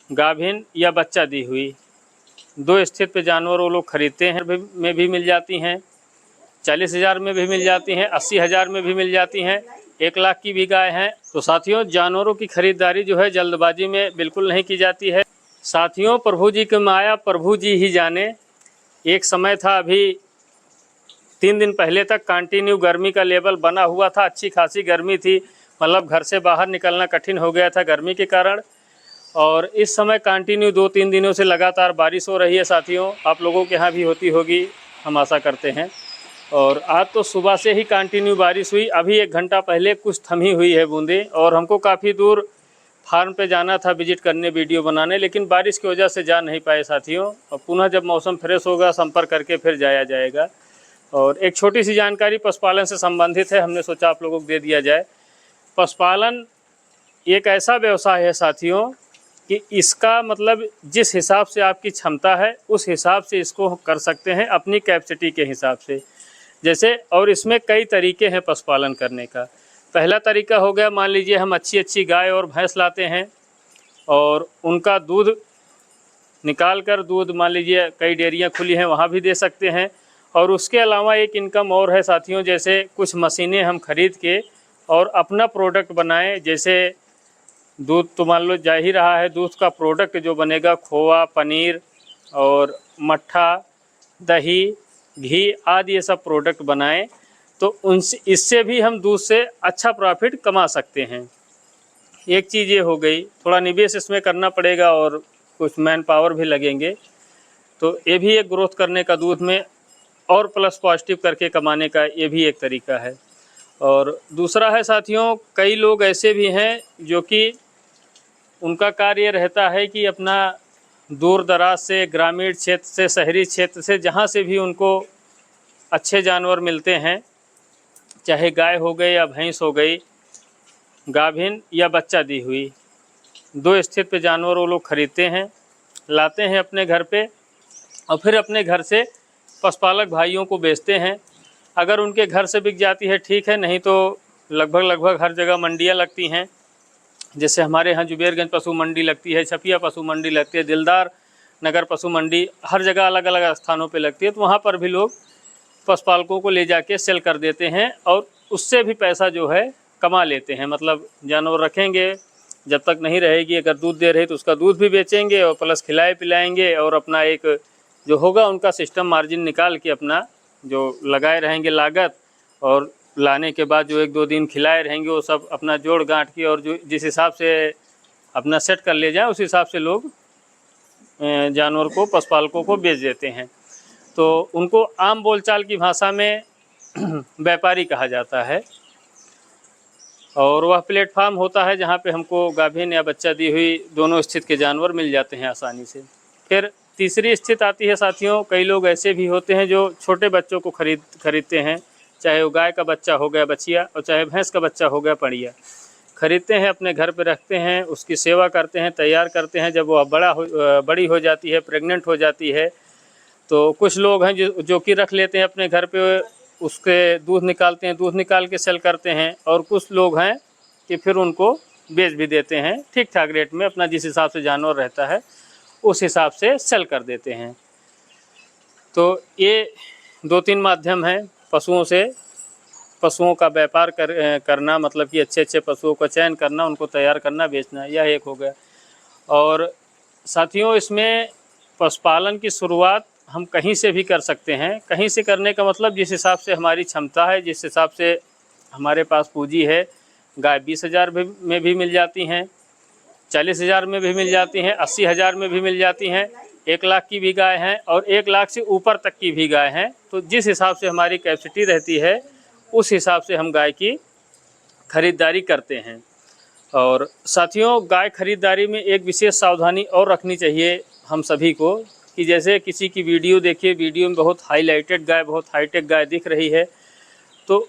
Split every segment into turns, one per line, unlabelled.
गाभिन या बच्चा दी हुई, दो स्थित पे जानवर वो लोग खरीदते हैं में भी मिल जाती हैं, 40,000 में भी मिल जाती हैं, 80,000 में भी मिल जाती हैं, 1 लाख की भी गाय हैं। तो साथियों, जानवरों की खरीदारी जो है जल्दबाजी में बिल्कुल नहीं की जाती है। साथियों, प्रभु जी की माया प्रभु जी ही जाने। एक समय था, अभी 3 दिन पहले तक कंटिन्यू गर्मी का लेवल बना हुआ था, अच्छी खासी गर्मी थी, मतलब घर से बाहर निकलना कठिन हो गया था गर्मी के कारण। और इस समय कंटिन्यू 2-3 दिनों से लगातार बारिश हो रही है। साथियों, आप लोगों के यहाँ भी होती होगी, हम आशा करते हैं। और आज तो सुबह से ही कंटिन्यू बारिश हुई, अभी 1 घंटा पहले कुछ थमी हुई है बूंदें। और हमको काफ़ी दूर फार्म पे जाना था विजिट करने, वीडियो बनाने, लेकिन बारिश की वजह से जा नहीं पाए साथियों। और पुनः जब मौसम फ्रेश होगा संपर्क करके फिर जाया जाएगा। और एक छोटी सी जानकारी पशुपालन से संबंधित है, हमने सोचा आप लोगों को दे दिया जाए। पशुपालन एक ऐसा व्यवसाय है साथियों कि इसका मतलब जिस हिसाब से आपकी क्षमता है उस हिसाब से इसको कर सकते हैं, अपनी कैपेसिटी के हिसाब से। जैसे, और इसमें कई तरीके हैं पशुपालन करने का। पहला तरीका हो गया, मान लीजिए हम अच्छी गाय और भैंस लाते हैं और उनका दूध निकाल कर, दूध मान लीजिए कई डेयरियां खुली हैं वहाँ भी दे सकते हैं। और उसके अलावा एक इनकम और है साथियों, जैसे कुछ मशीनें हम खरीद के और अपना प्रोडक्ट बनाएं। जैसे दूध तो मान लो जा ही रहा है, दूध का प्रोडक्ट जो बनेगा, खोआ, पनीर और मट्ठा, दही, घी आदि ये सब प्रोडक्ट बनाएं, तो उनसे इससे भी हम दूध से अच्छा प्रॉफिट कमा सकते हैं। एक चीज़ ये हो गई, थोड़ा निवेश इसमें करना पड़ेगा और कुछ मैन पावर भी लगेंगे, तो ये भी एक ग्रोथ करने का, दूध में और प्लस पॉजिटिव करके कमाने का ये भी एक तरीका है। और दूसरा है साथियों, कई लोग ऐसे भी हैं जो कि उनका कार्य रहता है कि अपना दूर दराज से, ग्रामीण क्षेत्र से, शहरी क्षेत्र से, जहाँ से भी उनको अच्छे जानवर मिलते हैं, चाहे गाय हो गई या भैंस हो गई, गाभिन या बच्चा दी हुई, दो स्थित पे जानवर वो लोग खरीदते हैं, लाते हैं अपने घर पे और फिर अपने घर से पशुपालक भाइयों को बेचते हैं। अगर उनके घर से बिक जाती है ठीक है, नहीं तो लगभग हर जगह मंडियाँ लगती हैं। जैसे हमारे यहाँ जुबेरगंज पशु मंडी लगती है, छपिया पशु मंडी लगती है, दिलदार नगर पशु मंडी, हर जगह अलग अलग स्थानों पे लगती है। तो वहाँ पर भी लोग पशुपालकों को ले जाके सेल कर देते हैं और उससे भी पैसा जो है कमा लेते हैं। मतलब जानवर रखेंगे, जब तक नहीं रहेगी, अगर दूध दे रही तो उसका दूध भी बेचेंगे और प्लस खिलाए पिलाएंगे और अपना एक जो होगा उनका सिस्टम मार्जिन निकाल के अपना जो लगाए रहेंगे लागत, और लाने के बाद जो 1-2 दिन खिलाए रहेंगे वो सब अपना जोड़ गांठ के और जो जिस हिसाब से अपना सेट कर ले जाए उस हिसाब से लोग जानवर को, पशुपालकों को बेच देते हैं। तो उनको आम बोलचाल की भाषा में व्यापारी कहा जाता है। और वह प्लेटफार्म होता है जहाँ पे हमको गाभिन या बच्चा दी हुई दोनों स्थित के जानवर मिल जाते हैं आसानी से। फिर तीसरी स्थित आती है साथियों, कई लोग ऐसे भी होते हैं जो छोटे बच्चों को खरीदते हैं, चाहे वो गाय का बच्चा हो गया बछिया और चाहे भैंस का बच्चा हो गया पड़िया, खरीदते हैं, अपने घर पे रखते हैं, उसकी सेवा करते हैं, तैयार करते हैं। जब वो बड़ी हो जाती है, प्रेग्नेंट हो जाती है, तो कुछ लोग हैं जो कि रख लेते हैं अपने घर पे, उसके दूध निकालते हैं, दूध निकाल के सेल करते हैं। और कुछ लोग हैं कि फिर उनको बेच भी देते हैं ठीक ठाक रेट में, अपना जिस हिसाब से जानवर रहता है उस हिसाब से सेल कर देते हैं। तो ये 2-3 माध्यम हैं पशुओं का व्यापार करना, मतलब कि अच्छे पशुओं का चयन करना, उनको तैयार करना, बेचना, यह एक हो गया। और साथियों, इसमें पशुपालन की शुरुआत हम कहीं से भी कर सकते हैं। कहीं से करने का मतलब जिस हिसाब से हमारी क्षमता है, जिस हिसाब से हमारे पास पूंजी है। गाय 20,000 में भी मिल जाती हैं, 40,000 में भी मिल जाती हैं, 80,000 में भी मिल जाती हैं, 1 लाख की भी गाय हैं और 1 लाख से ऊपर तक की भी गाय हैं। तो जिस हिसाब से हमारी कैपेसिटी रहती है उस हिसाब से हम गाय की खरीदारी करते हैं। और साथियों, गाय खरीदारी में एक विशेष सावधानी और रखनी चाहिए हम सभी को, कि जैसे किसी की वीडियो देखिए, वीडियो में बहुत हाईलाइटेड गाय, बहुत हाईटेक गाय दिख रही है, तो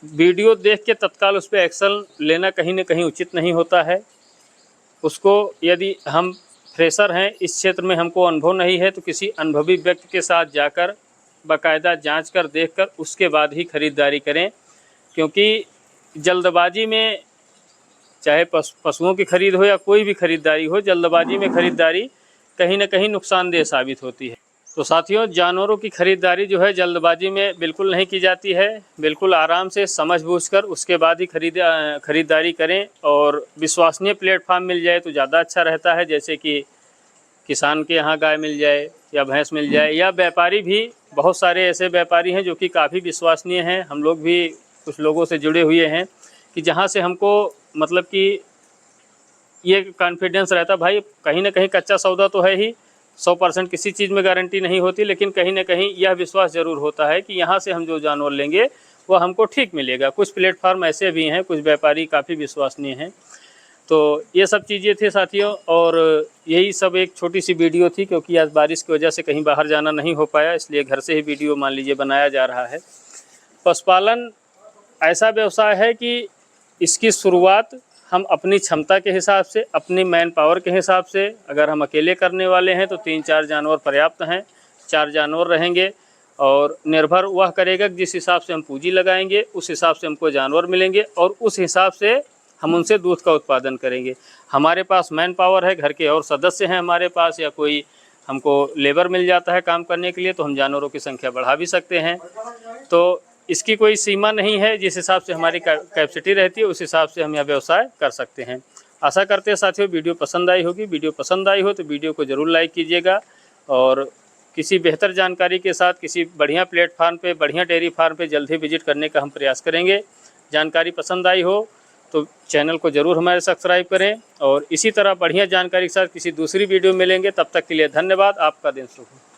वीडियो देख के तत्काल उस पर एक्शन लेना कहीं न कहीं उचित नहीं होता है। उसको, यदि हम फ्रेशर हैं, इस क्षेत्र में हमको अनुभव नहीं है, तो किसी अनुभवी व्यक्ति के साथ जाकर बाकायदा जांच कर, देख कर, उसके बाद ही खरीदारी करें। क्योंकि जल्दबाजी में चाहे पशुओं की खरीद हो या कोई भी खरीदारी हो, जल्दबाजी में खरीदारी कहीं ना कहीं नुकसानदेह साबित होती है। तो साथियों, जानवरों की खरीदारी जो है जल्दबाजी में बिल्कुल नहीं की जाती है। बिल्कुल आराम से समझ बूझकर उसके बाद ही खरीदारी करें, और विश्वसनीय प्लेटफार्म मिल जाए तो ज़्यादा अच्छा रहता है। जैसे कि किसान के यहाँ गाय मिल जाए या भैंस मिल जाए, या व्यापारी भी, बहुत सारे ऐसे व्यापारी हैं जो कि काफ़ी विश्वसनीय हैं। हम लोग भी कुछ लोगों से जुड़े हुए हैं कि जहाँ से हमको मतलब कि ये कॉन्फिडेंस रहता, भाई कहीं ना कहीं कच्चा सौदा तो है ही, 100% किसी चीज़ में गारंटी नहीं होती, लेकिन कहीं ना कहीं यह विश्वास ज़रूर होता है कि यहाँ से हम जो जानवर लेंगे वह हमको ठीक मिलेगा। कुछ प्लेटफार्म ऐसे भी हैं, कुछ व्यापारी काफ़ी विश्वसनीय हैं। तो ये सब चीज़ें थी साथियों, और यही सब एक छोटी सी वीडियो थी, क्योंकि आज बारिश की वजह से कहीं बाहर जाना नहीं हो पाया, इसलिए घर से ही वीडियो मान लीजिए बनाया जा रहा है। पशुपालन ऐसा व्यवसाय है कि इसकी शुरुआत हम अपनी क्षमता के हिसाब से, अपनी मैन पावर के हिसाब से, अगर हम अकेले करने वाले हैं तो 3-4 जानवर पर्याप्त हैं, 4 जानवर रहेंगे, और निर्भर वह करेगा कि जिस हिसाब से हम पूंजी लगाएंगे उस हिसाब से हमको जानवर मिलेंगे, और उस हिसाब से हम उनसे दूध का उत्पादन करेंगे। हमारे पास मैन पावर है, घर के और सदस्य हैं हमारे पास, या कोई हमको लेबर मिल जाता है काम करने के लिए, तो हम जानवरों की संख्या बढ़ा भी सकते हैं। तो इसकी कोई सीमा नहीं है, जिस हिसाब से हमारी कैपेसिटी रहती है उस हिसाब से हम यह व्यवसाय कर सकते हैं। आशा करते हैं साथियों वीडियो पसंद आई होगी। वीडियो पसंद आई हो तो वीडियो को ज़रूर लाइक कीजिएगा, और किसी बेहतर जानकारी के साथ किसी बढ़िया प्लेटफार्म पे, बढ़िया डेयरी फार्म पे जल्द ही विजिट करने का हम प्रयास करेंगे। जानकारी पसंद आई हो तो चैनल को ज़रूर हमारे सब्सक्राइब करें, और इसी तरह बढ़िया जानकारी के साथ किसी दूसरी वीडियो मिलेंगे। तब तक के लिए धन्यवाद। आपका दिन शुभ हो।